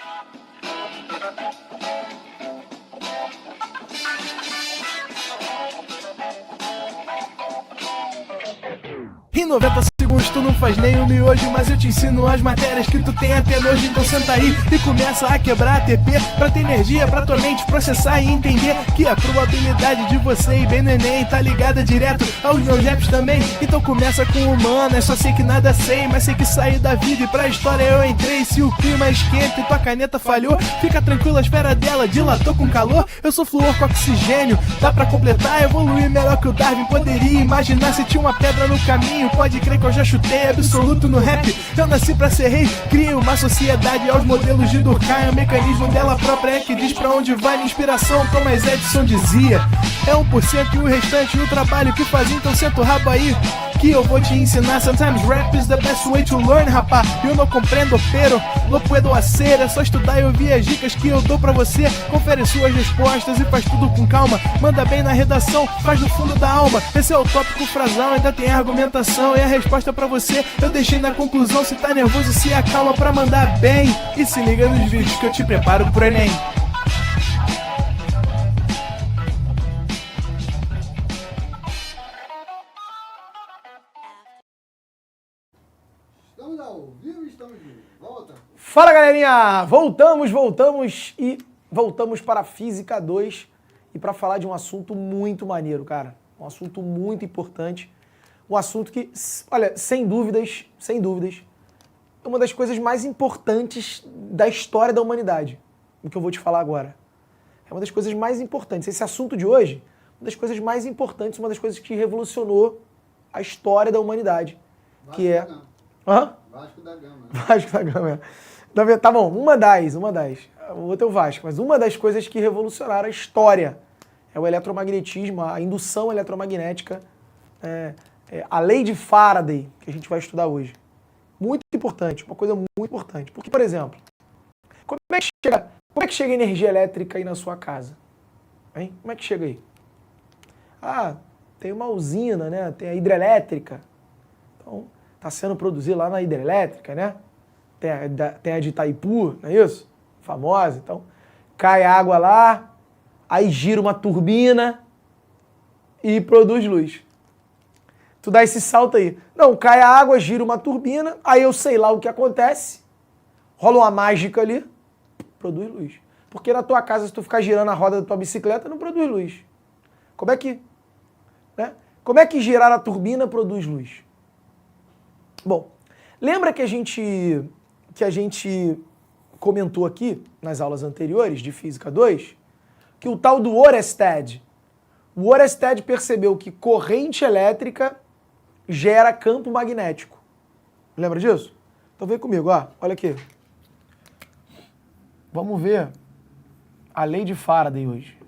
Em 90 segundos tu não faz nem um miojo, mas eu te ensino as matérias que tu tem até nojo. Então senta aí e começa a quebrar ATP pra ter energia pra tua mente processar e entender que a probabilidade de você ir bem no Enem tá ligada direto aos meus raps também. Então começa com humanas, só sei que nada sei, mas sei que saí da vida e pra história eu entrei. Se o clima esquenta e tua caneta falhou, fica tranquilo, a esfera dela dilatou com calor. Eu sou flúor com oxigênio, dá pra completar, evoluir melhor que o Darwin poderia imaginar. Se tinha uma pedra no caminho, pode crer que eu já chutei absoluto no rap. Eu nasci pra ser rei, crio uma sociedade aos modelos de Durkheim. O mecanismo dela própria é que diz pra onde vai minha inspiração. Thomas Edison dizia, é 1% e o restante o trabalho que faz. Então senta o rabo aí que eu vou te ensinar. Sometimes rap is the best way to learn, rapá. Eu não compreendo, pero lo puedo hacer. É só estudar e ouvir as dicas que eu dou pra você. Confere suas respostas e faz tudo com calma. Manda bem na redação, faz do fundo da alma. Esse é o tópico frasal, ainda tem argumentação. E a resposta pra você eu deixei na conclusão. Se tá nervoso, se acalma pra mandar bem. E se liga nos vídeos que eu te preparo pro Enem. Estamos ao vivo e estamos de volta. Fala, galerinha! Voltamos para a Física 2 e para falar de um assunto muito maneiro, cara. Um assunto muito importante. Um assunto que, olha, sem dúvidas, é uma das coisas mais importantes da história da humanidade. O que eu vou te falar agora. É uma das coisas mais importantes. Esse assunto de hoje, uma das coisas mais importantes, uma das coisas que revolucionou a história da humanidade. Vasco Que é... da Gama. Hã? Vasco da Gama. Vasco da Gama. Tá bom, uma das. O outro é o Vasco, mas uma das coisas que revolucionaram a história é o eletromagnetismo, a indução eletromagnética, a lei de Faraday, que a gente vai estudar hoje. Muito importante, uma coisa muito importante. Porque, por exemplo, como é que chega a energia elétrica aí na sua casa? Hein? Como é que chega aí? Ah, tem uma usina, né? Tem a hidrelétrica. Então, está sendo produzido lá na hidrelétrica, né? Tem a de Itaipu, não é isso? Famosa. Então, cai água lá, aí gira uma turbina e produz luz. Tu dá esse salto aí. Não, cai a água, gira uma turbina, aí eu sei lá o que acontece, rola uma mágica ali, produz luz. Porque na tua casa, se tu ficar girando a roda da tua bicicleta, não produz luz. Como é que girar a turbina produz luz? Bom, lembra que a gente comentou aqui, nas aulas anteriores de Física 2, que o tal do Oersted percebeu que corrente elétrica gera campo magnético. Lembra disso? Então vem comigo, ó, olha aqui. Vamos ver a lei de Faraday hoje.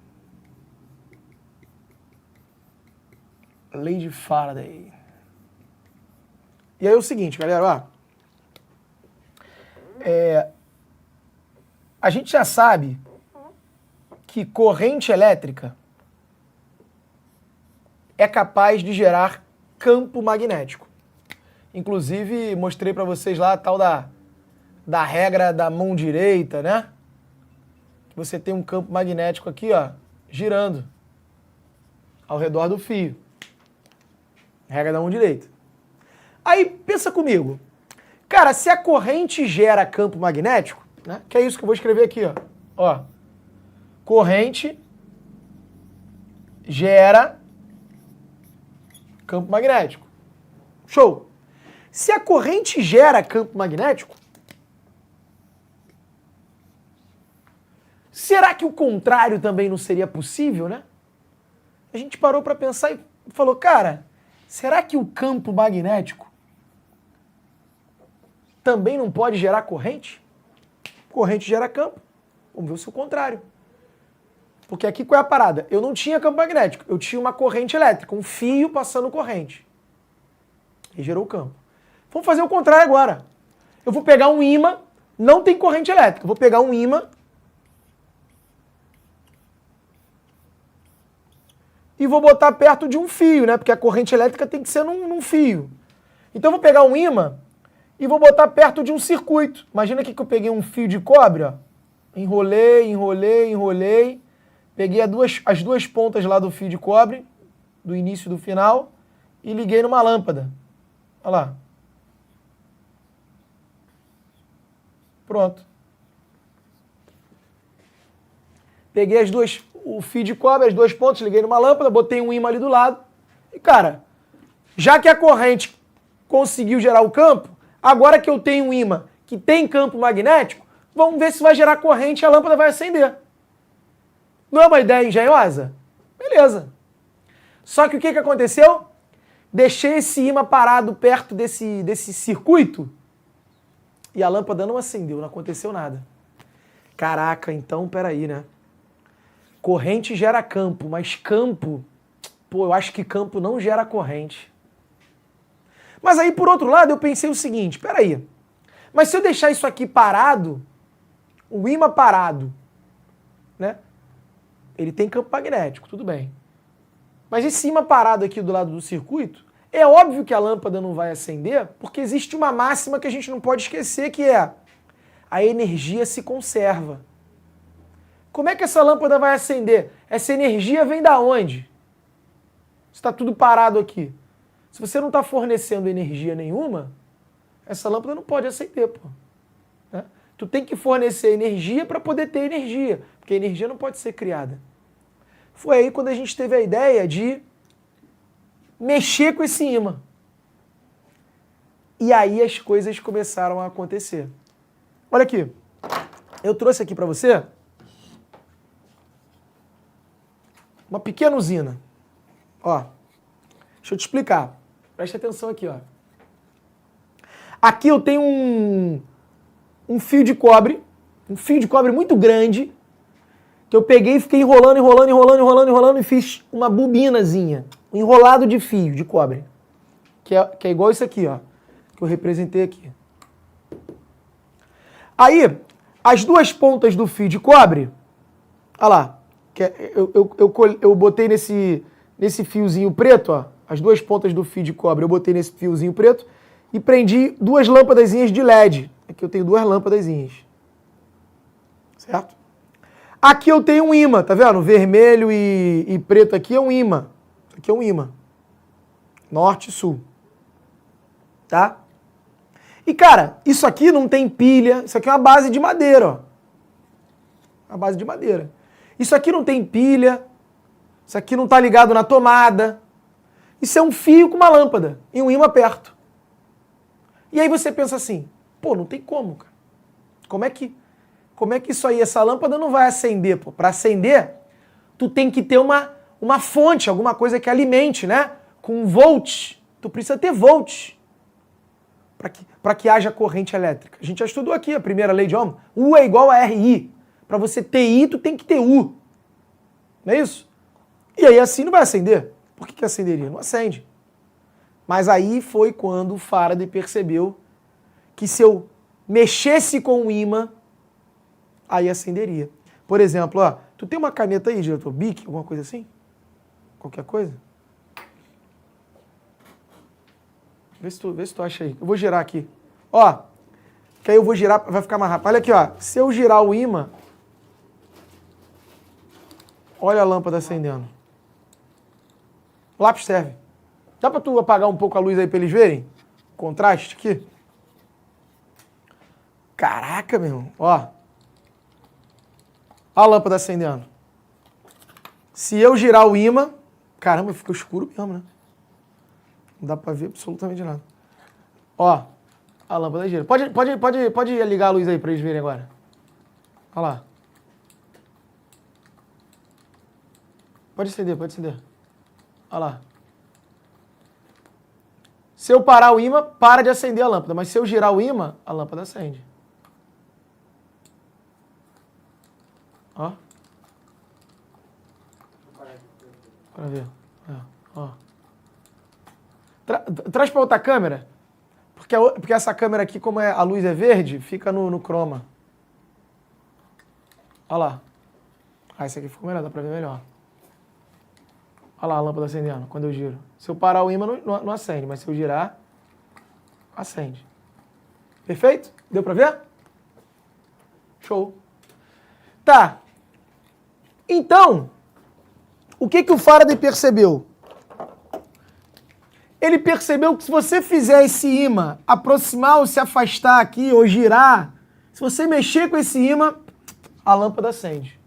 A lei de Faraday. E aí é o seguinte, galera, ó. A gente já sabe que corrente elétrica é capaz de gerar campo magnético. Inclusive, mostrei para vocês lá a tal da regra da mão direita, né? Você tem um campo magnético aqui, ó, girando ao redor do fio. Regra da mão direita. Aí, pensa comigo. Cara, se a corrente gera campo magnético, né? Que é isso que eu vou escrever aqui, ó. Ó. Corrente gera campo magnético. Show! Se a corrente gera campo magnético, será que o contrário também não seria possível, né? A gente parou para pensar e falou, cara, será que o campo magnético também não pode gerar corrente? Corrente gera campo. Vamos ver se é o contrário. Porque aqui qual é a parada? Eu não tinha campo magnético, eu tinha uma corrente elétrica, um fio passando corrente. E gerou campo. Vamos fazer o contrário agora. Eu vou pegar um ímã, não tem corrente elétrica, eu vou pegar um ímã e vou botar perto de um fio, né? Porque a corrente elétrica tem que ser num fio. Então eu vou pegar um ímã e vou botar perto de um circuito. Imagina aqui que eu peguei um fio de cobre, ó. Enrolei. Peguei as duas pontas lá do fio de cobre, do início e do final, e liguei numa lâmpada. Olha lá. Pronto. Peguei o fio de cobre, as duas pontas, liguei numa lâmpada, botei um ímã ali do lado. E, cara, já que a corrente conseguiu gerar o campo, agora que eu tenho um ímã que tem campo magnético, vamos ver se vai gerar corrente e a lâmpada vai acender. Não é uma ideia engenhosa? Beleza. Só que o que aconteceu? Deixei esse ímã parado perto desse circuito e a lâmpada não acendeu, não aconteceu nada. Caraca, então peraí, né? Corrente gera campo, mas campo... Pô, eu acho que campo não gera corrente. Mas aí, por outro lado, eu pensei o seguinte, peraí, mas se eu deixar isso aqui parado, o ímã parado, né? Ele tem campo magnético, tudo bem. Mas esse ímã parado aqui do lado do circuito, é óbvio que a lâmpada não vai acender, porque existe uma máxima que a gente não pode esquecer, que é a energia se conserva. Como é que essa lâmpada vai acender? Essa energia vem da onde? Está tudo parado aqui. Se você não está fornecendo energia nenhuma, essa lâmpada não pode acender, pô. Né? Tu tem que fornecer energia para poder ter energia, porque a energia não pode ser criada. Foi aí quando a gente teve a ideia de mexer com esse ímã. E aí as coisas começaram a acontecer. Olha aqui, eu trouxe aqui para você uma pequena usina. Ó, deixa eu te explicar. Presta atenção aqui, ó. Aqui eu tenho um fio de cobre muito grande, que eu peguei e fiquei enrolando e fiz uma bobinazinha, um enrolado de fio de cobre, que é igual isso aqui, ó, que eu representei aqui. Aí, as duas pontas do fio de cobre, olha lá, eu botei nesse fiozinho preto, ó, as duas pontas do fio de cobre eu botei nesse fiozinho preto e prendi duas lâmpadazinhas de LED. Aqui eu tenho duas lâmpadazinhas. Certo? Aqui eu tenho um ímã, tá vendo? Vermelho e preto aqui é um ímã. Isso aqui é um ímã. Norte e sul. Tá? E, cara, isso aqui não tem pilha. Isso aqui é uma base de madeira, ó. Uma base de madeira. Isso aqui não tem pilha. Isso aqui não tá ligado na tomada. Isso é um fio com uma lâmpada e um ímã perto. E aí você pensa assim, pô, não tem como, cara. Como é que isso aí, essa lâmpada não vai acender, pô? Para acender, tu tem que ter uma fonte, alguma coisa que alimente, né? Com volts. Tu precisa ter volts para que haja corrente elétrica. A gente já estudou aqui a primeira lei de Ohm. U é igual a RI. Para você ter I, tu tem que ter U. Não é isso? E aí assim não vai acender. Por que acenderia? Não acende. Mas aí foi quando o Faraday percebeu que se eu mexesse com o ímã, aí acenderia. Por exemplo, ó, tu tem uma caneta aí, diretor? Bic, alguma coisa assim? Qualquer coisa? Vê se tu acha aí. Eu vou girar aqui. Ó, que aí eu vou girar, vai ficar mais rápido. Olha aqui, ó. Se eu girar o ímã, olha a lâmpada acendendo. O lápis serve. Dá pra tu apagar um pouco a luz aí pra eles verem? Contraste aqui. Caraca, meu irmão. Ó. Olha a lâmpada acendendo. Se eu girar o ímã... Caramba, fica escuro mesmo, né? Não dá pra ver absolutamente nada. Ó. A lâmpada gira. Pode ligar a luz aí pra eles verem agora. Olha lá. Pode acender. Olha lá. Se eu parar o ímã, para de acender a lâmpada. Mas se eu girar o ímã, a lâmpada acende. Ó. Para ver. Ó. Traz para outra câmera. Porque essa câmera aqui, como a luz é verde, fica no croma. Olha lá. Ah, esse aqui ficou melhor, dá para ver melhor. Olha lá a lâmpada acendendo, quando eu giro. Se eu parar o ímã, não acende, mas se eu girar, acende. Perfeito? Deu para ver? Show. Tá. Então, o que o Faraday percebeu? Ele percebeu que se você fizer esse ímã aproximar ou se afastar aqui, ou girar, se você mexer com esse ímã, a lâmpada acende.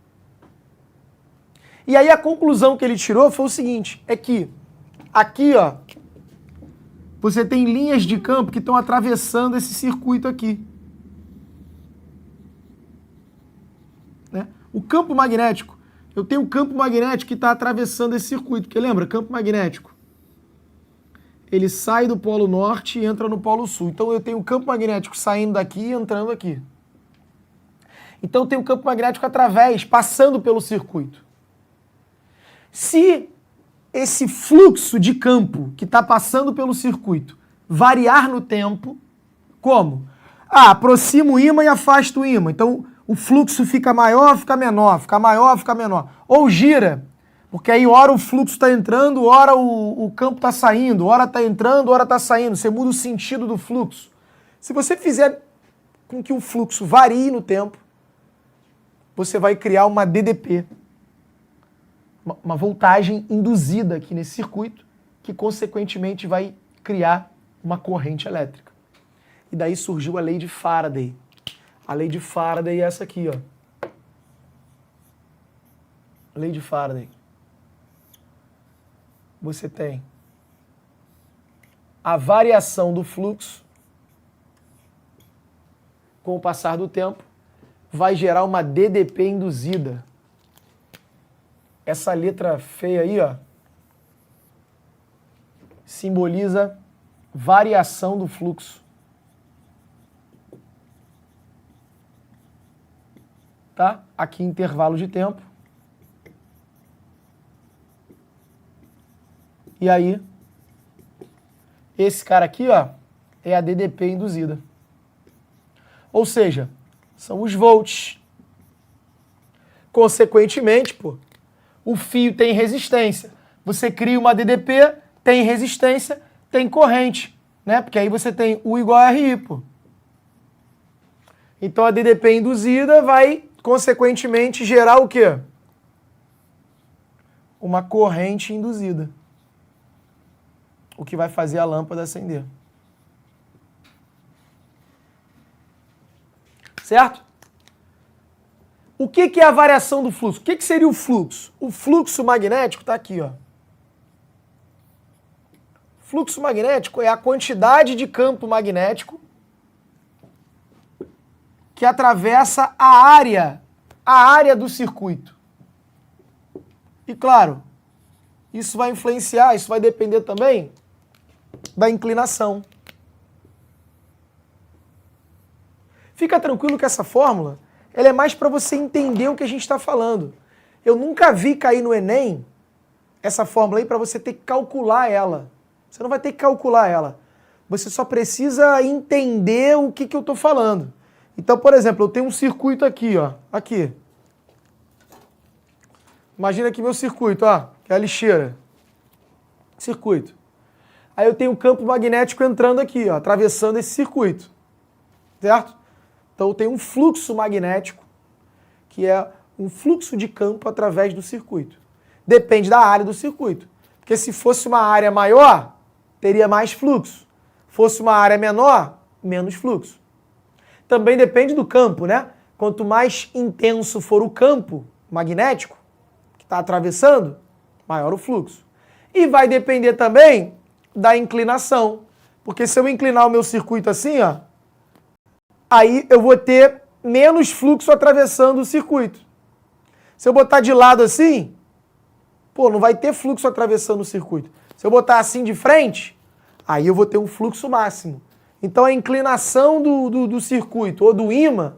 E aí a conclusão que ele tirou foi o seguinte, é que aqui, ó, você tem linhas de campo que estão atravessando esse circuito aqui. Né? O campo magnético, eu tenho um campo magnético que está atravessando esse circuito, porque lembra, campo magnético, ele sai do polo norte e entra no polo sul. Então eu tenho um campo magnético saindo daqui e entrando aqui. Então eu tenho um campo magnético passando pelo circuito. Se esse fluxo de campo que está passando pelo circuito variar no tempo, como? Aproximo o ímã e afasto o ímã. Então o fluxo fica maior, fica menor, fica maior, fica menor. Ou gira, porque aí ora o fluxo está entrando, ora o campo está saindo, ora está entrando, ora está saindo. Você muda o sentido do fluxo. Se você fizer com que o fluxo varie no tempo, você vai criar uma DDP, uma voltagem induzida aqui nesse circuito, que consequentemente vai criar uma corrente elétrica. E daí surgiu a lei de Faraday. A lei de Faraday é essa aqui, ó. A lei de Faraday. Você tem a variação do fluxo com o passar do tempo vai gerar uma DDP induzida. Essa letra feia aí, ó, simboliza variação do fluxo. Tá? Aqui intervalo de tempo. E aí, esse cara aqui, ó, é a DDP induzida. Ou seja, são os volts. Consequentemente, pô, o fio tem resistência. Você cria uma DDP, tem resistência, tem corrente, né? Porque aí você tem U igual a RI, pô. Então a DDP induzida vai, consequentemente, gerar o quê? Uma corrente induzida. O que vai fazer a lâmpada acender. Certo? O que é a variação do fluxo? O que seria o fluxo? O fluxo magnético está aqui, ó. Fluxo magnético é a quantidade de campo magnético que atravessa a área do circuito. E claro, isso vai influenciar, isso vai depender também da inclinação. Fica tranquilo que essa fórmula ela é mais para você entender o que a gente está falando. Eu nunca vi cair no Enem essa fórmula aí para você ter que calcular ela. Você não vai ter que calcular ela. Você só precisa entender o que eu estou falando. Então, por exemplo, eu tenho um circuito aqui, ó. Aqui. Imagina aqui meu circuito, ó. Que é a lixeira. Circuito. Aí eu tenho um campo magnético entrando aqui, ó, atravessando esse circuito. Certo? Então eu tenho um fluxo magnético, que é um fluxo de campo através do circuito. Depende da área do circuito. Porque se fosse uma área maior, teria mais fluxo. Fosse uma área menor, menos fluxo. Também depende do campo, né? Quanto mais intenso for o campo magnético que está atravessando, maior o fluxo. E vai depender também da inclinação. Porque se eu inclinar o meu circuito assim, ó, aí eu vou ter menos fluxo atravessando o circuito. Se eu botar de lado assim, pô, não vai ter fluxo atravessando o circuito. Se eu botar assim de frente, aí eu vou ter um fluxo máximo. Então a inclinação do circuito ou do ímã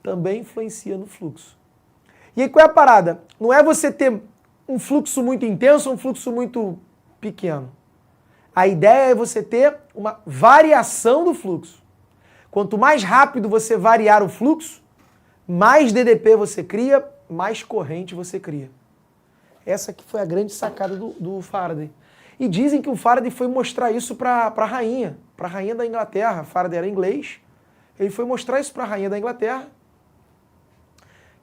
também influencia no fluxo. E aí qual é a parada? Não é você ter um fluxo muito intenso ou um fluxo muito pequeno. A ideia é você ter uma variação do fluxo. Quanto mais rápido você variar o fluxo, mais DDP você cria, mais corrente você cria. Essa que foi a grande sacada do Faraday. E dizem que o Faraday foi mostrar isso para a rainha da Inglaterra. Faraday era inglês, Ele foi mostrar isso para a rainha da Inglaterra,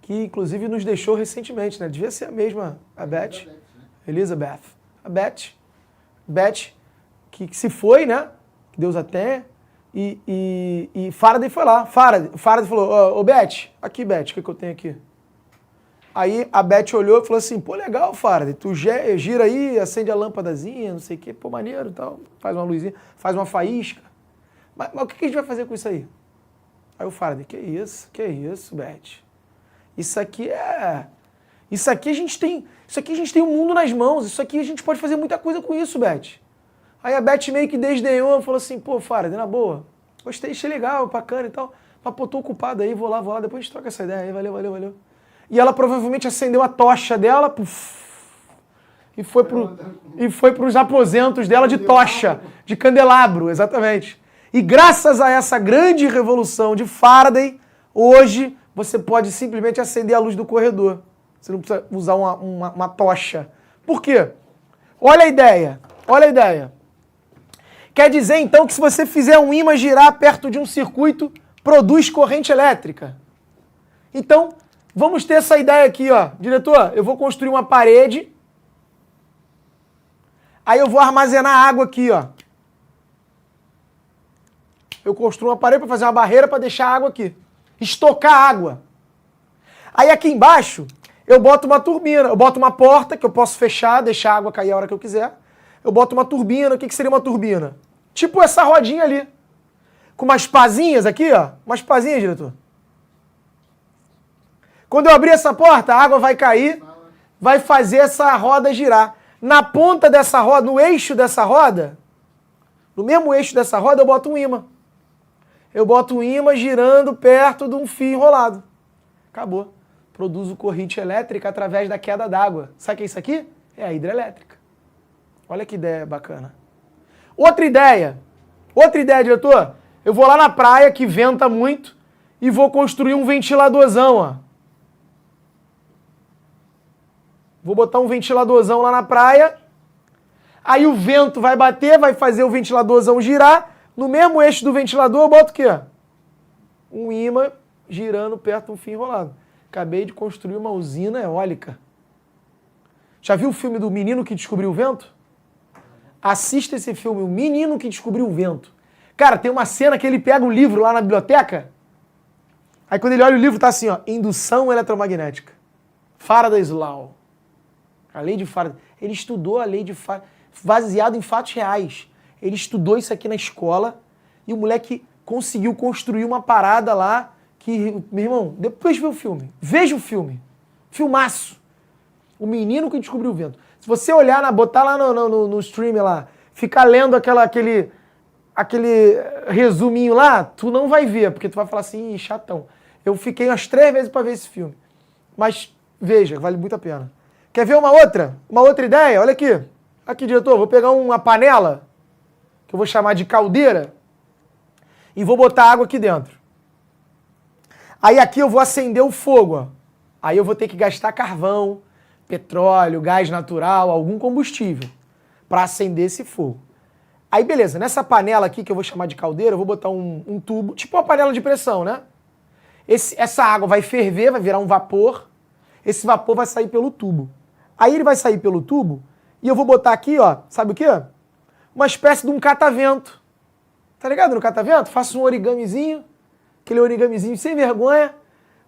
que inclusive nos deixou recentemente, né? Devia ser a mesma, a Beth. Elizabeth. A Beth. Beth, que se foi, né? Que Deus a tenha. E Faraday foi lá. Faraday falou, ô Beth, aqui Beth, o que eu tenho aqui? Aí a Beth olhou e falou assim, pô, legal, Faraday, tu gira aí, acende a lâmpadazinha, não sei o quê, pô, maneiro e tal, faz uma luzinha, faz uma faísca. Mas o que a gente vai fazer com isso aí? Aí o Faraday, que isso, Beth? Isso aqui a gente tem um mundo nas mãos, isso aqui a gente pode fazer muita coisa com isso, Beth. Aí a Beth meio que desdenhou, falou assim, pô, Faraday, na boa, gostei, achei legal, bacana e tal, mas pô, tô ocupado aí, vou lá, depois a gente troca essa ideia aí, valeu. E ela provavelmente acendeu a tocha dela, puff, e foi pros aposentos dela de tocha, de candelabro, exatamente. E graças a essa grande revolução de Faraday, hoje você pode simplesmente acender a luz do corredor. Você não precisa usar uma tocha. Por quê? Olha a ideia. Quer dizer, então, que se você fizer um ímã girar perto de um circuito, produz corrente elétrica. Então, vamos ter essa ideia aqui, ó. Diretor, eu vou construir uma parede. Aí eu vou armazenar água aqui, ó. Eu construo uma parede para fazer uma barreira para deixar a água aqui. Estocar água. Aí aqui embaixo, eu boto uma turbina. Eu boto uma porta que eu posso fechar, deixar a água cair a hora que eu quiser. Eu boto uma turbina. O que seria uma turbina? Tipo essa rodinha ali. Com umas pazinhas aqui, ó. Umas pazinhas, diretor. Quando eu abrir essa porta, a água vai cair, vai fazer essa roda girar. Na ponta dessa roda, no eixo dessa roda, no mesmo eixo dessa roda, eu boto um ímã. Eu boto um ímã girando perto de um fio enrolado. Acabou. Produzo corrente elétrica através da queda d'água. Sabe o que é isso aqui? É a hidrelétrica. Olha que ideia bacana. Outra ideia, diretor. Eu vou lá na praia, que venta muito, e vou construir um ventiladorzão, ó. Vou botar um ventiladorzão lá na praia. Aí o vento vai bater, vai fazer o ventiladorzão girar. No mesmo eixo do ventilador, eu boto o quê? Um ímã girando perto de um fio enrolado. Acabei de construir uma usina eólica. Já viu o filme do Menino que Descobriu o Vento? Assista esse filme, O Menino que Descobriu o Vento. Cara, tem uma cena que ele pega um livro lá na biblioteca. Aí quando ele olha o livro, tá assim, ó. Indução eletromagnética. Faraday's Law. A lei de Faraday. Ele estudou a lei de Faraday, baseado em fatos reais. Ele estudou isso aqui na escola e o moleque conseguiu construir uma parada lá que, meu irmão, depois vê o filme. Veja o filme. Filmaço. O Menino que Descobriu o Vento. Se você olhar, botar lá no stream lá, ficar lendo aquele resuminho lá, tu não vai ver, porque tu vai falar assim, chatão. Eu fiquei umas 3 vezes para ver esse filme. Mas veja, vale muito a pena. Quer ver uma outra ideia? Olha aqui. Aqui, diretor, vou pegar uma panela, que eu vou chamar de caldeira, e vou botar água aqui dentro. Aí aqui eu vou acender o fogo, ó. Aí eu vou ter que gastar carvão, petróleo, gás natural, algum combustível, para acender esse fogo. Aí beleza, nessa panela aqui, que eu vou chamar de caldeira, eu vou botar um tubo, tipo uma panela de pressão, né? Essa água vai ferver, vai virar um vapor, esse vapor vai sair pelo tubo. Aí ele vai sair pelo tubo e eu vou botar aqui, ó, sabe o quê? Uma espécie de um catavento. Tá ligado no catavento? Faço um origamizinho, aquele origamizinho sem vergonha,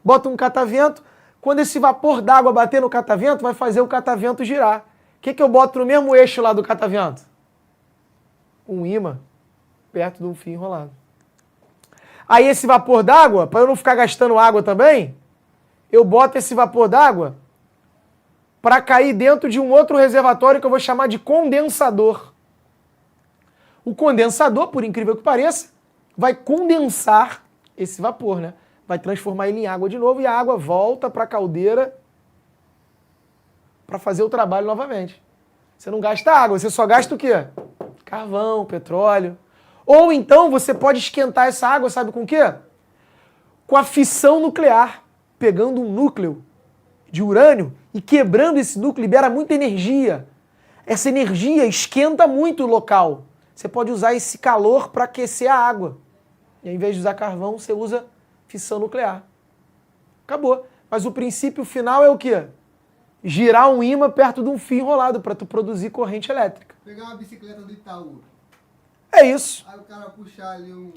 boto um catavento. Quando esse vapor d'água bater no catavento, vai fazer o catavento girar. O que eu boto no mesmo eixo lá do catavento? Um ímã perto de um fio enrolado. Aí esse vapor d'água, para eu não ficar gastando água também, eu boto esse vapor d'água para cair dentro de um outro reservatório que eu vou chamar de condensador. O condensador, por incrível que pareça, vai condensar esse vapor, né? Vai transformar ele em água de novo e a água volta para a caldeira para fazer o trabalho novamente. Você não gasta água, você só gasta o quê? Carvão, petróleo. Ou então você pode esquentar essa água, sabe com o quê? Com a fissão nuclear. Pegando um núcleo de urânio e quebrando esse núcleo, libera muita energia. Essa energia esquenta muito o local. Você pode usar esse calor para aquecer a água. E ao invés de usar carvão, você usa fissão nuclear. Acabou. Mas o princípio final é o quê? Girar um ímã perto de um fio enrolado para tu produzir corrente elétrica. Pegar uma bicicleta do Itaú. É isso. Aí o cara puxar ali um...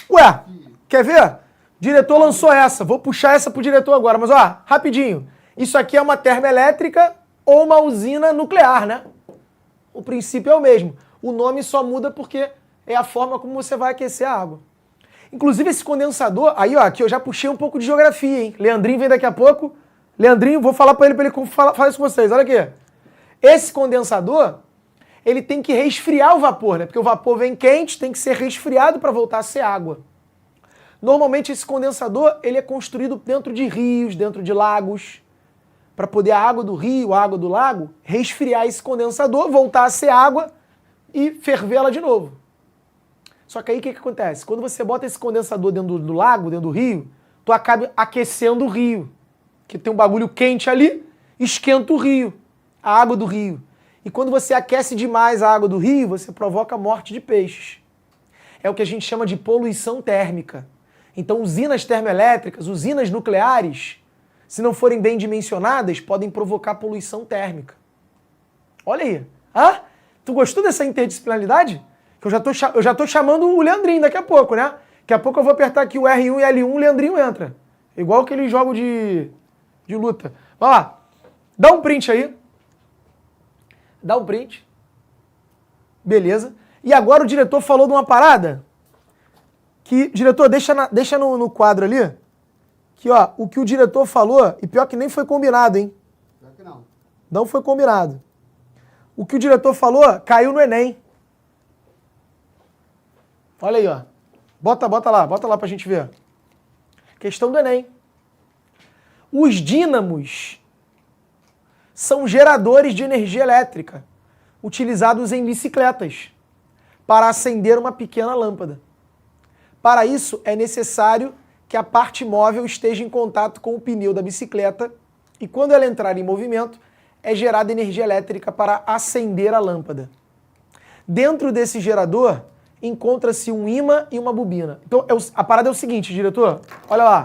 Ué, quer ver? O diretor lançou essa. Vou puxar essa pro diretor agora. Mas ó, rapidinho. Isso aqui é uma termoelétrica ou uma usina nuclear, né? O princípio é o mesmo. O nome só muda porque é a forma como você vai aquecer a água. Inclusive esse condensador, aí ó, aqui eu já puxei um pouco de geografia, hein? Leandrinho vem daqui a pouco. Leandrinho, vou falar para ele falar isso com vocês. Olha aqui. Esse condensador, ele tem que resfriar o vapor, né? Porque o vapor vem quente, tem que ser resfriado para voltar a ser água. Normalmente esse condensador, ele é construído dentro de rios, dentro de lagos, para poder a água do rio, a água do lago, resfriar esse condensador, voltar a ser água e fervê-la de novo. Só que aí o que acontece? Quando você bota esse condensador dentro do lago, dentro do rio, tu acaba aquecendo o rio. Que tem um bagulho quente ali, esquenta o rio, a água do rio. E quando você aquece demais a água do rio, você provoca a morte de peixes. É o que a gente chama de poluição térmica. Então usinas termoelétricas, usinas nucleares, se não forem bem dimensionadas, podem provocar poluição térmica. Olha aí. Ah, tu gostou dessa interdisciplinaridade? Que eu já tô chamando o Leandrinho daqui a pouco, né? Daqui a pouco eu vou apertar aqui o R1 e L1, o Leandrinho entra. Igual aquele jogo de luta. Vai lá. Dá um print aí. Dá um print. Beleza. E agora o diretor falou de uma parada que... Diretor, deixa no quadro ali. Que, ó, o que o diretor falou, e pior que nem foi combinado, hein? Pior que não. Não foi combinado. O que o diretor falou caiu no Enem. Olha aí, ó. Bota lá pra gente ver. Questão do Enem. Os dínamos são geradores de energia elétrica utilizados em bicicletas para acender uma pequena lâmpada. Para isso, é necessário que a parte móvel esteja em contato com o pneu da bicicleta e, quando ela entrar em movimento, é gerada energia elétrica para acender a lâmpada. Dentro desse gerador, encontra-se um ímã e uma bobina. Então, a parada é o seguinte, diretor. Olha lá.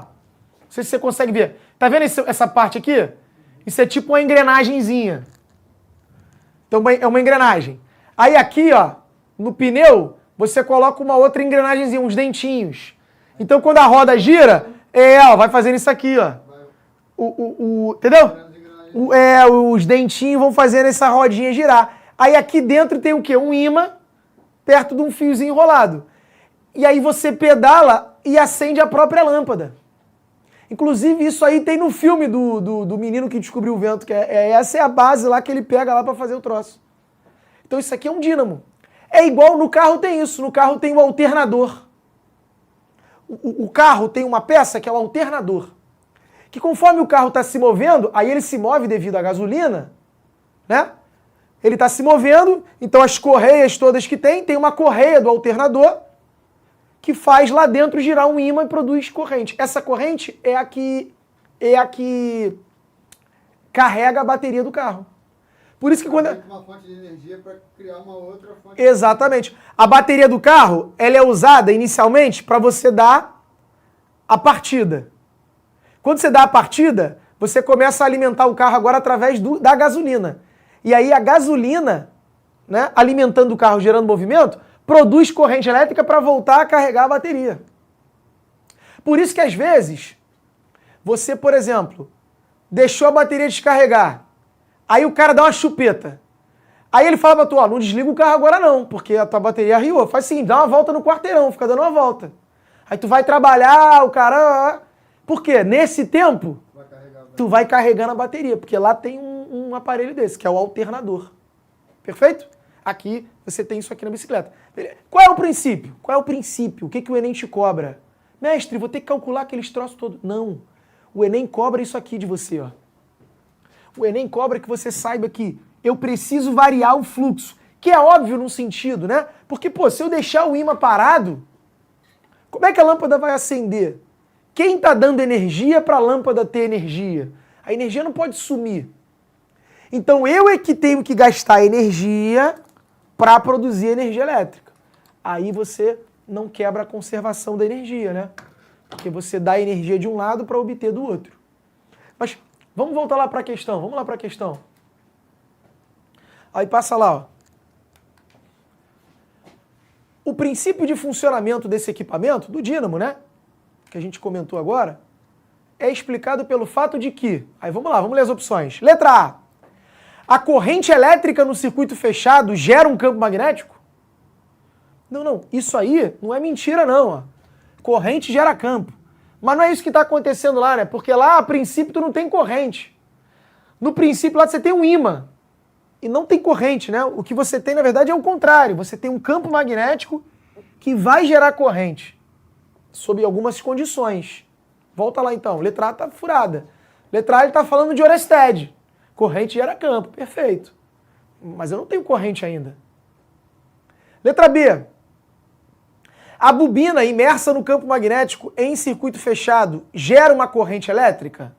Não sei se você consegue ver. Tá vendo essa parte aqui? Isso é tipo uma engrenagenzinha. Então, é uma engrenagem. Aí aqui, ó, no pneu, você coloca uma outra engrenagenzinha, uns dentinhos. Então, quando a roda gira, ó, vai fazendo isso aqui, ó. Entendeu? Os dentinhos vão fazendo essa rodinha girar. Aí aqui dentro tem o quê? Um ímã perto de um fiozinho enrolado. E aí você pedala e acende a própria lâmpada. Inclusive, isso aí tem no filme do menino que descobriu o vento, que essa é a base lá que ele pega lá para fazer o troço. Então isso aqui é um dínamo. É igual no carro tem isso, no carro tem o alternador. O carro tem uma peça que é o alternador. Que conforme o carro está se movendo, aí ele se move devido à gasolina, né? Ele está se movendo, então as correias todas que tem uma correia do alternador que faz lá dentro girar um ímã e produz corrente. Essa corrente é a que carrega a bateria do carro. Por isso que quando... Uma fonte de energia para criar uma outra fonte. Exatamente. A bateria do carro, ela é usada inicialmente para você dar a partida. Quando você dá a partida, você começa a alimentar o carro agora através da gasolina. E aí a gasolina, né, alimentando o carro, gerando movimento, produz corrente elétrica para voltar a carregar a bateria. Por isso que às vezes, você, por exemplo, deixou a bateria descarregar, aí o cara dá uma chupeta. Aí ele fala pra tu, ó, não desliga o carro agora não, porque a tua bateria arriou. Faz assim, dá uma volta no quarteirão, fica dando uma volta. Aí tu vai trabalhar, o cara... Por quê? Nesse tempo, tu vai carregando a bateria, porque lá tem um aparelho desse, que é o alternador. Perfeito? Aqui, você tem isso aqui na bicicleta. Qual é o princípio? Qual é o princípio? O que o Enem te cobra? Mestre, vou ter que calcular aqueles troços todos. Não. O Enem cobra isso aqui de você, ó. O Enem cobra que você saiba que eu preciso variar o fluxo. Que é óbvio num sentido, né? Porque, pô, se eu deixar o ímã parado, como é que a lâmpada vai acender? Quem está dando energia para a lâmpada ter energia? A energia não pode sumir. Então eu é que tenho que gastar energia para produzir energia elétrica. Aí você não quebra a conservação da energia, né? Porque você dá energia de um lado para obter do outro. Mas vamos voltar lá para a questão, vamos lá para a questão. Aí passa lá, ó. O princípio de funcionamento desse equipamento, do dínamo, né? Que a gente comentou agora, é explicado pelo fato de que... Aí vamos lá, vamos ler as opções. Letra A. A corrente elétrica no circuito fechado gera um campo magnético? Não. Isso aí não é mentira, não. Ó. Corrente gera campo. Mas não é isso que está acontecendo lá, né? Porque lá, a princípio, tu não tem corrente. No princípio, lá você tem um ímã. E não tem corrente, né? O que você tem, na verdade, é o contrário. Você tem um campo magnético que vai gerar corrente. Sob algumas condições. Volta lá, então. Letra A está furada. Letra A, ele está falando de Oersted. Corrente gera campo. Perfeito. Mas eu não tenho corrente ainda. Letra B. A bobina imersa no campo magnético em circuito fechado gera uma corrente elétrica?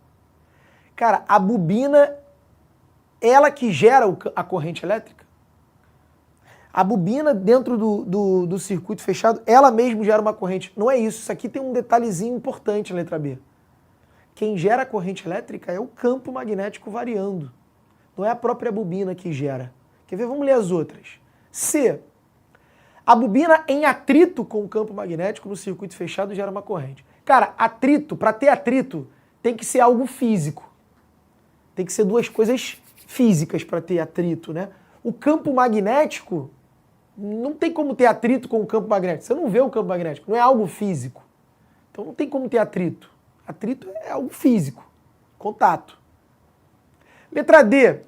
Cara, a bobina, ela que gera a corrente elétrica? A bobina dentro do circuito fechado, ela mesma gera uma corrente. Não é isso. Isso aqui tem um detalhezinho importante na letra B. Quem gera a corrente elétrica é o campo magnético variando. Não é a própria bobina que gera. Quer ver? Vamos ler as outras. C. A bobina em atrito com o campo magnético no circuito fechado gera uma corrente. Cara, atrito, para ter atrito, tem que ser algo físico. Tem que ser duas coisas físicas para ter atrito, né? O campo magnético, não tem como ter atrito com o campo magnético. Você não vê o campo magnético, não é algo físico. Então não tem como ter atrito. Atrito é algo físico, contato. Letra D.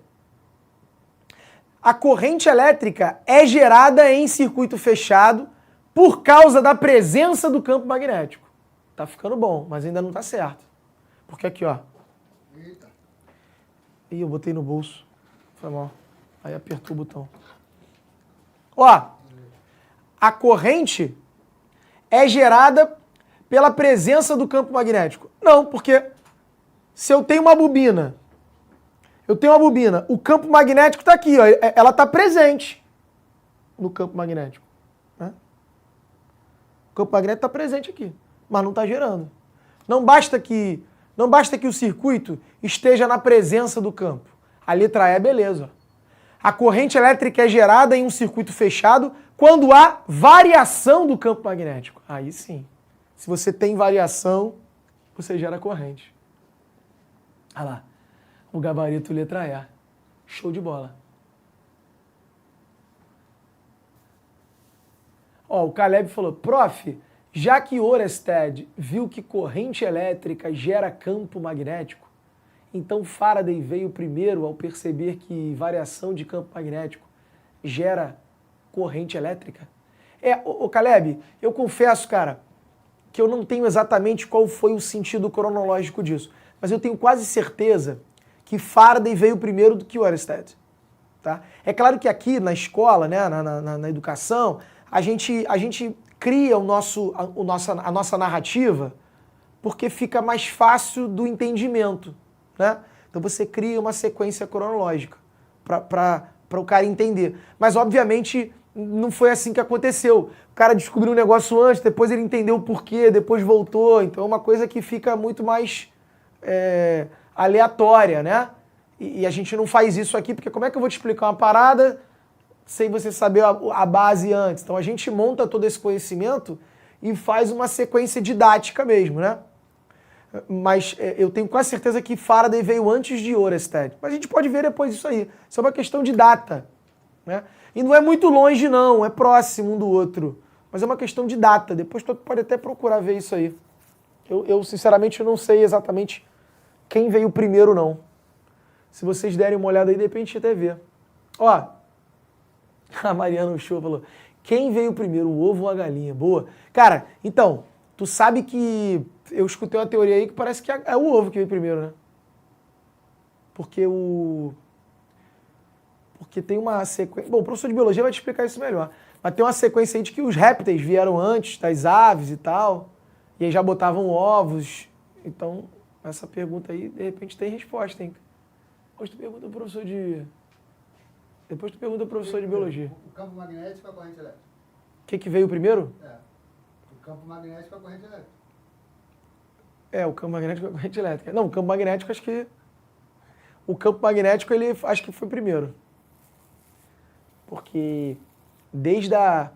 A corrente elétrica é gerada em circuito fechado por causa da presença do campo magnético. Tá ficando bom, mas ainda não tá certo. Porque aqui, ó. Eita. Ih, eu botei no bolso. Foi mal. Aí apertou o botão. Ó. A corrente é gerada pela presença do campo magnético. Não, porque se eu tenho uma bobina, o campo magnético está aqui, ó, ela está presente no campo magnético. Né? O campo magnético está presente aqui, mas não está gerando. Não basta que o circuito esteja na presença do campo. A letra E é beleza. A corrente elétrica é gerada em um circuito fechado quando há variação do campo magnético. Aí sim. Se você tem variação, você gera corrente. Olha lá. O gabarito letra E. Show de bola. Ó, o Caleb falou, prof, já que Oersted viu que corrente elétrica gera campo magnético, então Faraday veio primeiro ao perceber que variação de campo magnético gera corrente elétrica? Ô Caleb, eu confesso, cara, que eu não tenho exatamente qual foi o sentido cronológico disso, mas eu tenho quase certeza que Faraday veio primeiro do que Oersted. Tá? É claro que aqui na escola, né, na educação, a gente cria a nossa narrativa porque fica mais fácil do entendimento. Né? Então você cria uma sequência cronológica para o cara entender. Mas, obviamente, não foi assim que aconteceu. O cara descobriu um negócio antes, depois ele entendeu o porquê, depois voltou. Então é uma coisa que fica muito mais aleatória, né? E a gente não faz isso aqui, porque como é que eu vou te explicar uma parada sem você saber a base antes? Então a gente monta todo esse conhecimento e faz uma sequência didática mesmo, né? Mas eu tenho quase certeza que Faraday veio antes de Oersted. Mas a gente pode ver depois isso aí. Isso é uma questão de data, né? E não é muito longe não, é próximo um do outro. Mas é uma questão de data. Depois tu pode até procurar ver isso aí. Eu sinceramente não sei exatamente quem veio primeiro não. Se vocês derem uma olhada aí, de repente até vê. Ó, a Mariana Show falou, quem veio primeiro, o ovo ou a galinha? Boa. Cara, então, tu sabe que eu escutei uma teoria aí que parece que é o ovo que veio primeiro, né? Porque tem uma sequência... Bom, o professor de biologia vai te explicar isso melhor. Mas tem uma sequência aí de que os répteis vieram antes das aves e tal, e aí já botavam ovos. Então, essa pergunta aí, de repente, tem resposta, hein? Depois tu pergunta ao professor de... Depois tu pergunta ao professor de biologia. O campo magnético e a corrente elétrica. O que veio primeiro? É. Campo magnético é a corrente elétrica. É, o campo magnético é a corrente elétrica. Não, o campo magnético acho que... O campo magnético, ele acho que foi primeiro. Porque desde a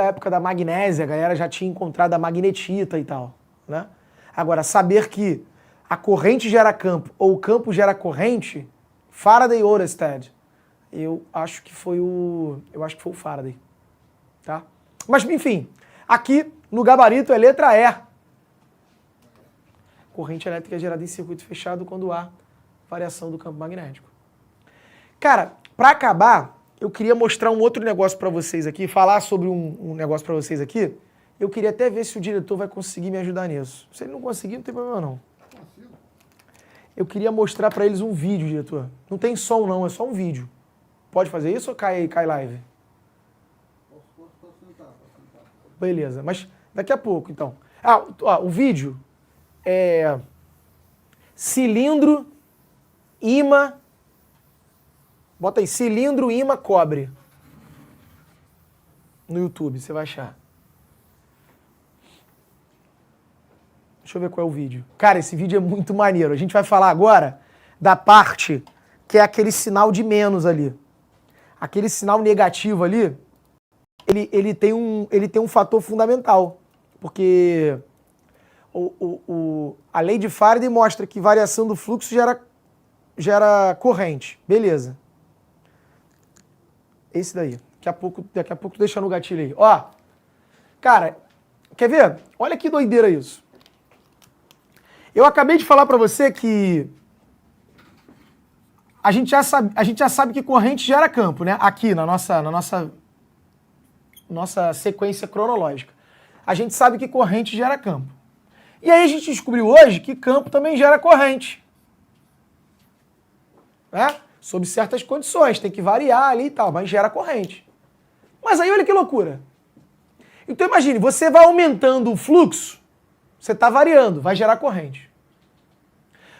época da magnésia, a galera já tinha encontrado a magnetita e tal, né? Agora, saber que a corrente gera campo ou o campo gera corrente, Faraday ou Oersted, eu acho que foi o Faraday, tá? Mas, enfim, aqui no gabarito é letra E. Corrente elétrica é gerada em circuito fechado quando há variação do campo magnético. Cara, para acabar, eu queria mostrar um outro negócio para vocês aqui, falar sobre um negócio para vocês aqui. Eu queria até ver se o diretor vai conseguir me ajudar nisso. Se ele não conseguir, não tem problema não. Eu queria mostrar para eles um vídeo, diretor. Não tem som não, é só um vídeo. Pode fazer isso ou cai live? Posso sentar. Beleza, mas daqui a pouco, então. O vídeo é cilindro, ímã, bota aí, cilindro, ímã, cobre. No YouTube, você vai achar. Deixa eu ver qual é o vídeo. Cara, esse vídeo é muito maneiro. A gente vai falar agora da parte que é aquele sinal de menos ali. Aquele sinal negativo ali, ele tem um fator fundamental. Porque a lei de Faraday mostra que variação do fluxo gera corrente. Beleza. Esse daí. Daqui a pouco deixa no gatilho aí. Ó, cara, quer ver? Olha que doideira isso. Eu acabei de falar para você que a gente já sabe que corrente gera campo, né? Aqui na nossa sequência cronológica. A gente sabe que corrente gera campo. E aí a gente descobriu hoje que campo também gera corrente. Né? Sob certas condições, tem que variar ali e tal, mas gera corrente. Mas aí olha que loucura. Então imagine, você vai aumentando o fluxo, você está variando, vai gerar corrente.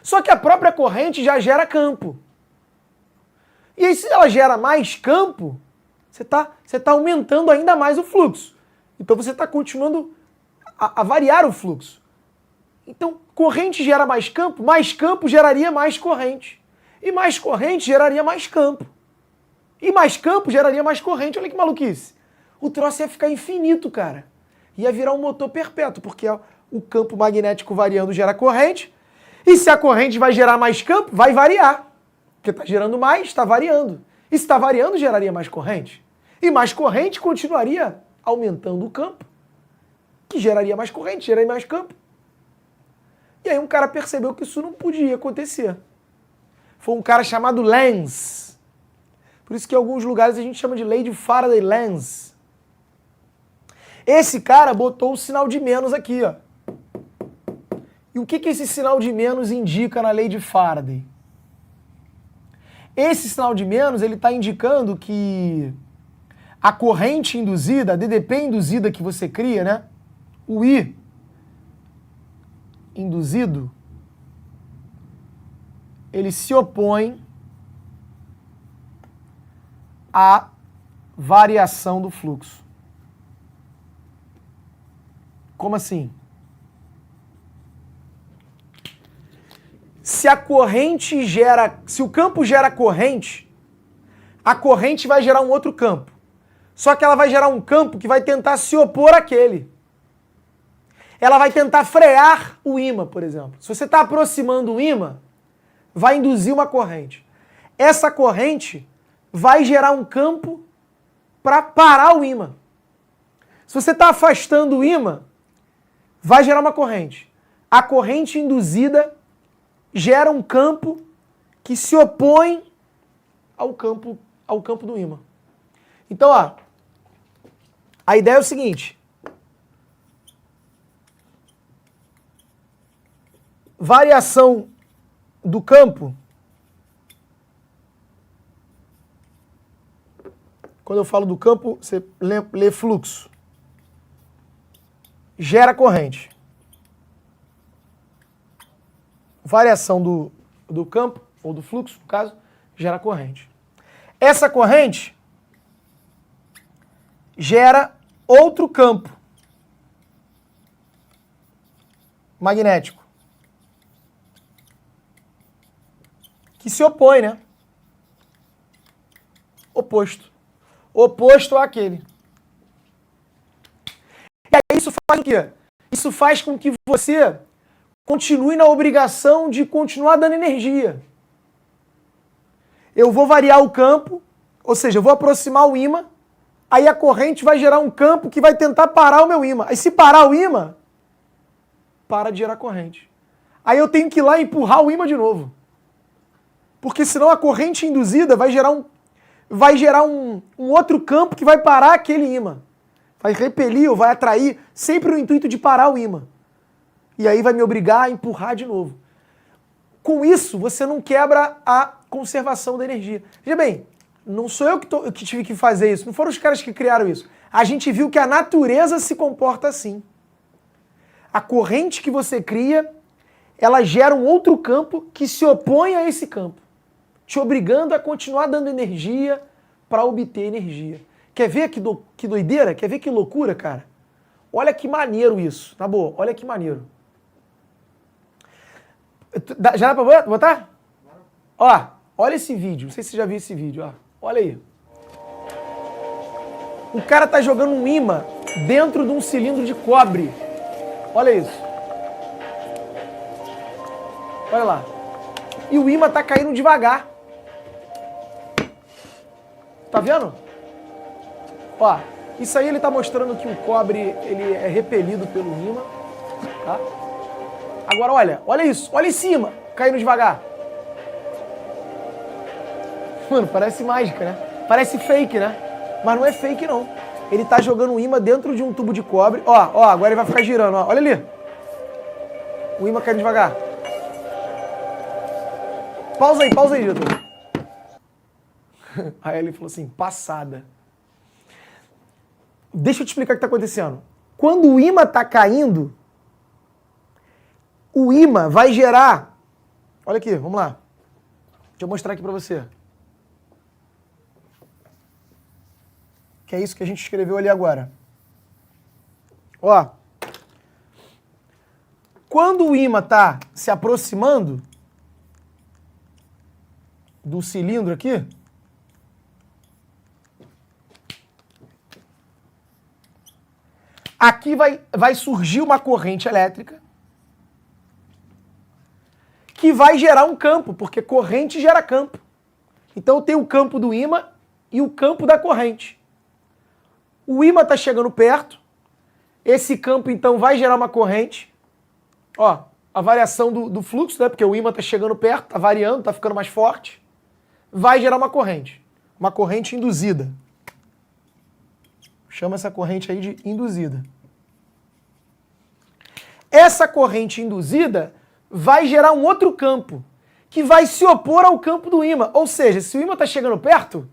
Só que a própria corrente já gera campo. E aí se ela gera mais campo, você tá aumentando ainda mais o fluxo. Então você está continuando a variar o fluxo. Então, corrente gera mais campo geraria mais corrente. E mais corrente geraria mais campo. E mais campo geraria mais corrente. Olha que maluquice. O troço ia ficar infinito, cara. Ia virar um motor perpétuo, porque o campo magnético variando gera corrente. E se a corrente vai gerar mais campo, vai variar. Porque está gerando mais, está variando. E se está variando, geraria mais corrente. E mais corrente continuaria aumentando o campo, que geraria mais corrente, geraria mais campo. E aí um cara percebeu que isso não podia acontecer. Foi um cara chamado Lenz. Por isso que em alguns lugares a gente chama de lei de Faraday-Lenz. Esse cara botou o sinal de menos aqui, ó. E o que esse sinal de menos indica na lei de Faraday? Esse sinal de menos, ele está indicando que a corrente induzida, a DDP induzida que você cria, né? O I induzido, ele se opõe à variação do fluxo. Como assim? Se a corrente se o campo gera corrente, a corrente vai gerar um outro campo. Só que ela vai gerar um campo que vai tentar se opor àquele. Ela vai tentar frear o ímã, por exemplo. Se você está aproximando o ímã, vai induzir uma corrente. Essa corrente vai gerar um campo para parar o ímã. Se você está afastando o ímã, vai gerar uma corrente. A corrente induzida gera um campo que se opõe ao campo do ímã. Então, ó, a ideia é o seguinte. Variação do campo. Quando eu falo do campo, você lê fluxo. Gera corrente. Variação do campo, ou do fluxo, no caso, gera corrente. Essa corrente gera outro campo. magnético. Que se opõe, né? Oposto. Oposto àquele. E aí isso faz o quê? Isso faz com que você continue na obrigação de continuar dando energia. Eu vou variar o campo, ou seja, eu vou aproximar o ímã, aí a corrente vai gerar um campo que vai tentar parar o meu ímã. Aí se parar o ímã, para de gerar corrente. Aí eu tenho que ir lá e empurrar o ímã de novo. Porque senão a corrente induzida vai gerar um outro campo que vai parar aquele ímã. Vai repelir ou vai atrair, sempre no intuito de parar o ímã. E aí vai me obrigar a empurrar de novo. Com isso, você não quebra a conservação da energia. Veja bem, não sou eu que tive que fazer isso, não foram os caras que criaram isso. A gente viu que a natureza se comporta assim. A corrente que você cria, ela gera um outro campo que se opõe a esse campo, te obrigando a continuar dando energia para obter energia. Quer ver que doideira? Quer ver que loucura, cara? Olha que maneiro isso. Na boa, olha que maneiro. Já dá pra botar? Ó, olha esse vídeo. Não sei se você já viu esse vídeo, ó. Olha aí. O cara tá jogando um ímã dentro de um cilindro de cobre. Olha isso. Olha lá. E o ímã tá caindo devagar. Tá vendo? Ó, isso aí ele tá mostrando que o cobre ele é repelido pelo ímã, tá? Agora olha isso, olha em cima, caindo devagar. Mano, parece mágica, né? Parece fake, né? Mas não é fake não. Ele tá jogando um ímã dentro de um tubo de cobre. Ó, agora ele vai ficar girando, ó. Olha ali. O ímã caindo devagar. Pausa aí, diretor. Aí ele falou assim, passada. Deixa eu te explicar o que está acontecendo. Quando o ímã está caindo, o ímã vai gerar... Olha aqui, vamos lá. Deixa eu mostrar aqui para você. Que é isso que a gente escreveu ali agora. Ó. Quando o ímã está se aproximando do cilindro aqui, aqui vai surgir uma corrente elétrica que vai gerar um campo, porque corrente gera campo. Então eu tenho o campo do ímã e o campo da corrente. O ímã está chegando perto, esse campo então vai gerar uma corrente. Ó, a variação do fluxo, né? Porque o ímã está chegando perto, está variando, está ficando mais forte. Vai gerar uma corrente induzida. Chama essa corrente aí de induzida. Essa corrente induzida vai gerar um outro campo, que vai se opor ao campo do ímã. Ou seja, se o ímã está chegando perto,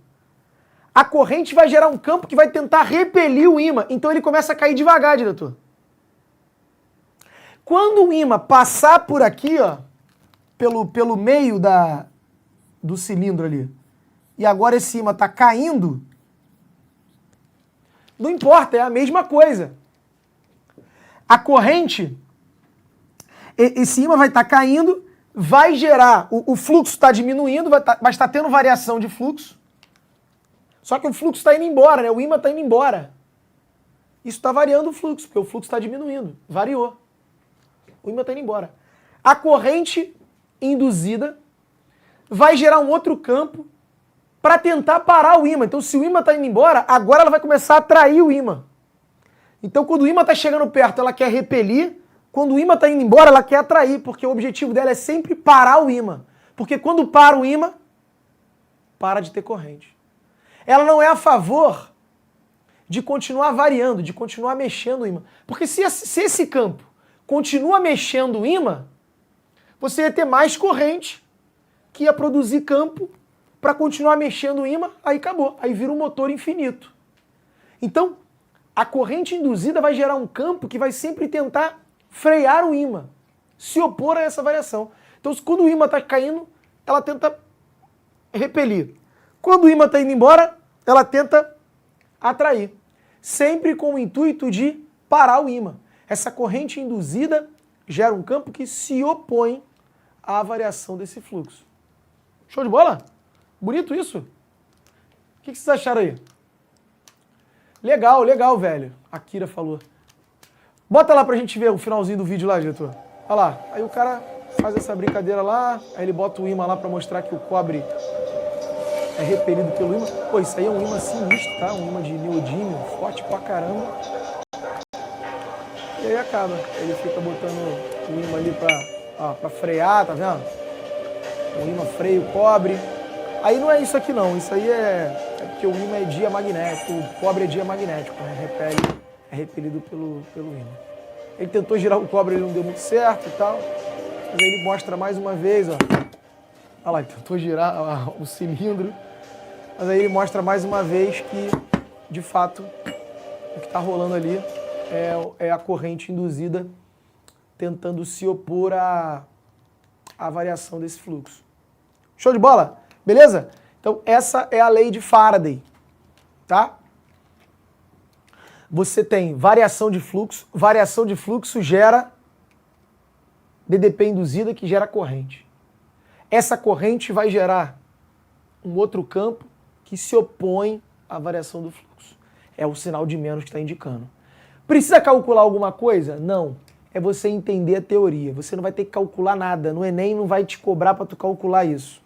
a corrente vai gerar um campo que vai tentar repelir o ímã. Então ele começa a cair devagar, diretor. Quando o ímã passar por aqui, ó, pelo meio do cilindro ali, e agora esse ímã está caindo, não importa, é a mesma coisa. A corrente, esse ímã vai estar caindo, vai gerar, o fluxo está diminuindo, vai estar tendo variação de fluxo. Só que o fluxo está indo embora, né? O ímã está indo embora. Isso está variando o fluxo, porque o fluxo está diminuindo. Variou. O ímã está indo embora. A corrente induzida vai gerar um outro campo para tentar parar o ímã. Então, se o ímã está indo embora, agora ela vai começar a atrair o ímã. Então, quando o ímã está chegando perto, ela quer repelir. Quando o ímã está indo embora, ela quer atrair, porque o objetivo dela é sempre parar o ímã. Porque quando para o ímã, para de ter corrente. Ela não é a favor de continuar variando, de continuar mexendo o ímã. Porque se esse campo continua mexendo o ímã, você ia ter mais corrente que ia produzir campo para continuar mexendo o ímã, aí acabou. Aí vira um motor infinito. Então, a corrente induzida vai gerar um campo que vai sempre tentar frear o ímã, se opor a essa variação. Então, quando o ímã está caindo, ela tenta repelir. Quando o ímã está indo embora, ela tenta atrair. Sempre com o intuito de parar o ímã. Essa corrente induzida gera um campo que se opõe à variação desse fluxo. Show de bola? Bonito isso? O que vocês acharam aí? Legal, legal, velho. A Kira falou. Bota lá pra gente ver o finalzinho do vídeo lá, diretor. Olha lá. Aí o cara faz essa brincadeira lá, aí ele bota o imã lá pra mostrar que o cobre é repelido pelo imã. Pô, isso aí é um imã sinistro, tá? Um imã de neodímio, forte pra caramba. E aí acaba. Ele fica botando o imã ali pra frear, tá vendo? O imã freia o cobre. Aí não é isso aqui não, isso aí é porque o imã é diamagnético, o cobre é diamagnético, né? É repelido pelo imã. Ele tentou girar o cobre, ele não deu muito certo e tal, mas aí ele mostra mais uma vez, ó. Olha lá, ele tentou girar o cilindro, mas aí ele mostra mais uma vez que, de fato, o que está rolando ali é a corrente induzida tentando se opor à variação desse fluxo. Show de bola? Beleza? Então, essa é a lei de Faraday, tá? Você tem variação de fluxo gera DDP induzida que gera corrente. Essa corrente vai gerar um outro campo que se opõe à variação do fluxo. É o sinal de menos que está indicando. Precisa calcular alguma coisa? Não. É você entender a teoria. Você não vai ter que calcular nada. No Enem não vai te cobrar para tu calcular isso.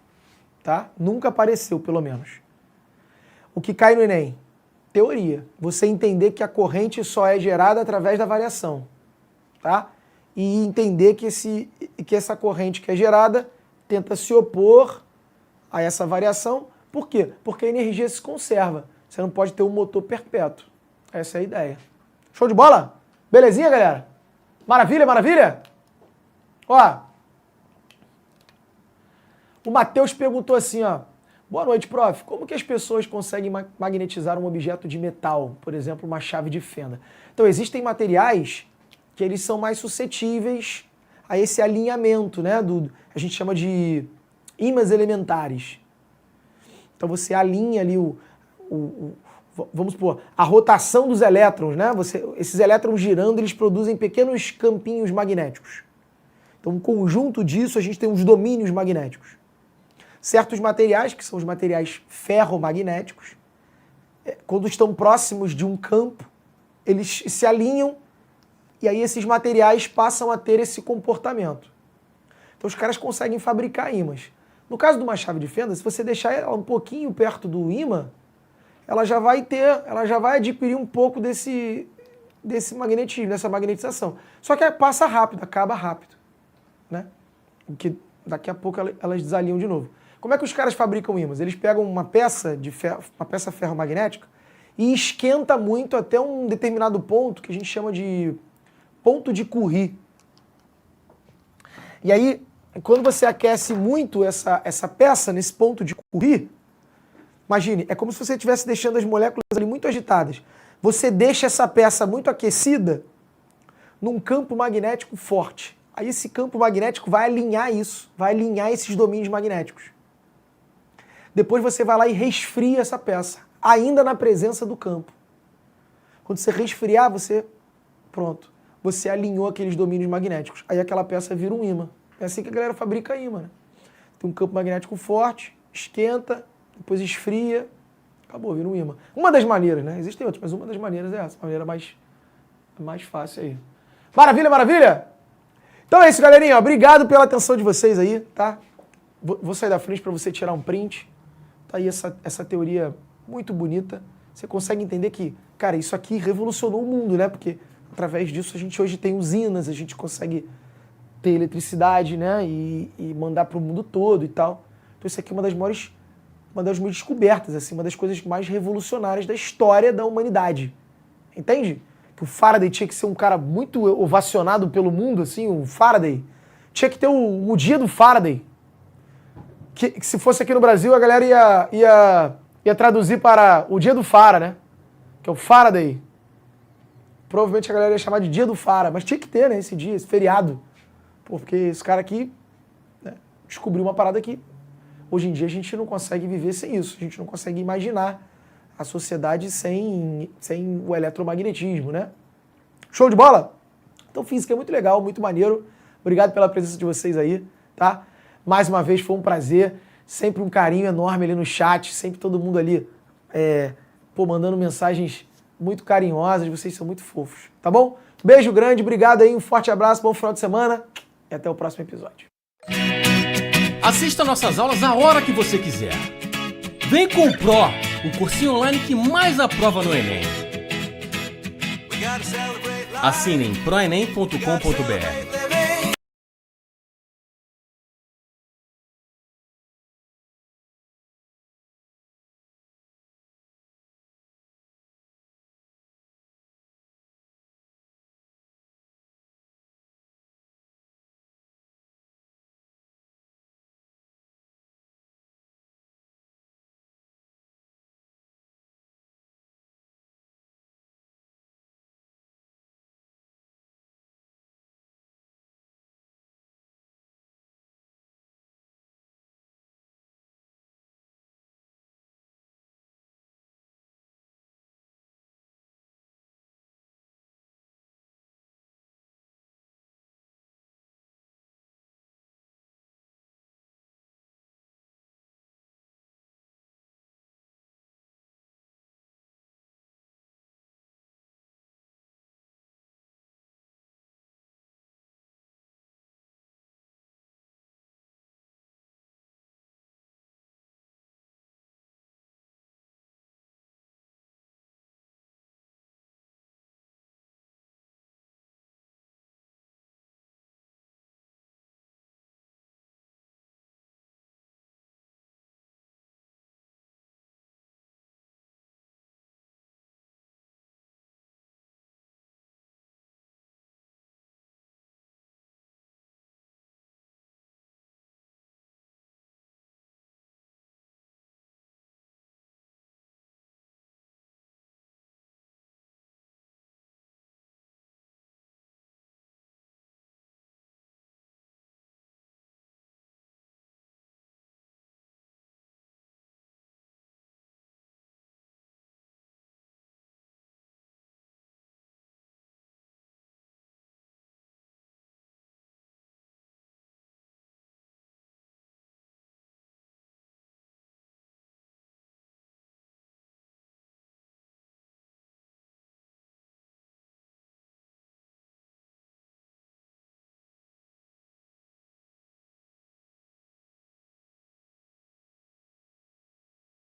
Tá? Nunca apareceu, pelo menos. O que cai no Enem? Teoria. Você entender que a corrente só é gerada através da variação. Tá? E entender que essa corrente que é gerada tenta se opor a essa variação. Por quê? Porque a energia se conserva. Você não pode ter um motor perpétuo. Essa é a ideia. Show de bola? Belezinha, galera? Maravilha, maravilha? Ó, o Matheus perguntou assim, ó. Boa noite, prof. Como que as pessoas conseguem magnetizar um objeto de metal? Por exemplo, uma chave de fenda. Então, existem materiais que eles são mais suscetíveis a esse alinhamento, né? A gente chama de ímãs elementares. Então, você alinha ali vamos supor, a rotação dos elétrons, né? Esses elétrons girando, eles produzem pequenos campinhos magnéticos. Então, um conjunto disso, a gente tem os domínios magnéticos. Certos materiais, que são os materiais ferromagnéticos, quando estão próximos de um campo, eles se alinham e aí esses materiais passam a ter esse comportamento. Então, os caras conseguem fabricar ímãs. No caso de uma chave de fenda, se você deixar ela um pouquinho perto do ímã, ela já vai adquirir um pouco desse magnetismo, dessa magnetização. Só que passa rápido, acaba rápido, né? Porque daqui a pouco elas desalinham de novo. Como é que os caras fabricam ímãs? Eles pegam uma peça ferromagnética e esquenta muito até um determinado ponto que a gente chama de ponto de Curie. E aí, quando você aquece muito essa peça nesse ponto de Curie, imagine, é como se você estivesse deixando as moléculas ali muito agitadas. Você deixa essa peça muito aquecida num campo magnético forte. Aí esse campo magnético vai alinhar isso, vai alinhar esses domínios magnéticos. Depois você vai lá e resfria essa peça, ainda na presença do campo. Quando você resfriar, pronto, você alinhou aqueles domínios magnéticos. Aí aquela peça vira um ímã. É assim que a galera fabrica ímã, né? Tem um campo magnético forte, esquenta, depois esfria, acabou, vira um ímã. Uma das maneiras, né? Existem outras, mas uma das maneiras é essa, a maneira mais fácil aí. Maravilha, maravilha? Então é isso, galerinha. Obrigado pela atenção de vocês aí, tá? Vou sair da frente para você tirar um print. Tá aí essa teoria muito bonita. Você consegue entender que, cara, isso aqui revolucionou o mundo, né? Porque através disso a gente hoje tem usinas, a gente consegue ter eletricidade, né? E mandar para o mundo todo e tal. Então isso aqui é uma das maiores descobertas, assim, uma das coisas mais revolucionárias da história da humanidade. Entende? Que o Faraday tinha que ser um cara muito ovacionado pelo mundo, assim, o Faraday. Tinha que ter o dia do Faraday. Que se fosse aqui no Brasil, a galera ia traduzir para o dia do Fara, né? Que é o Faraday. Provavelmente a galera ia chamar de dia do Fara, mas tinha que ter, né, esse dia, esse feriado. Porque esse cara aqui, né, descobriu uma parada que hoje em dia a gente não consegue viver sem isso. A gente não consegue imaginar a sociedade sem o eletromagnetismo, né? Show de bola? Então física é muito legal, muito maneiro. Obrigado pela presença de vocês aí, tá? Mais uma vez foi um prazer, sempre um carinho enorme ali no chat, sempre todo mundo ali, mandando mensagens muito carinhosas, vocês são muito fofos, tá bom? Beijo grande, obrigado aí, um forte abraço, bom final de semana e até o próximo episódio. Assista nossas aulas a hora que você quiser. Vem com o Pro, o cursinho online que mais aprova no Enem. Assine em proenem.com.br.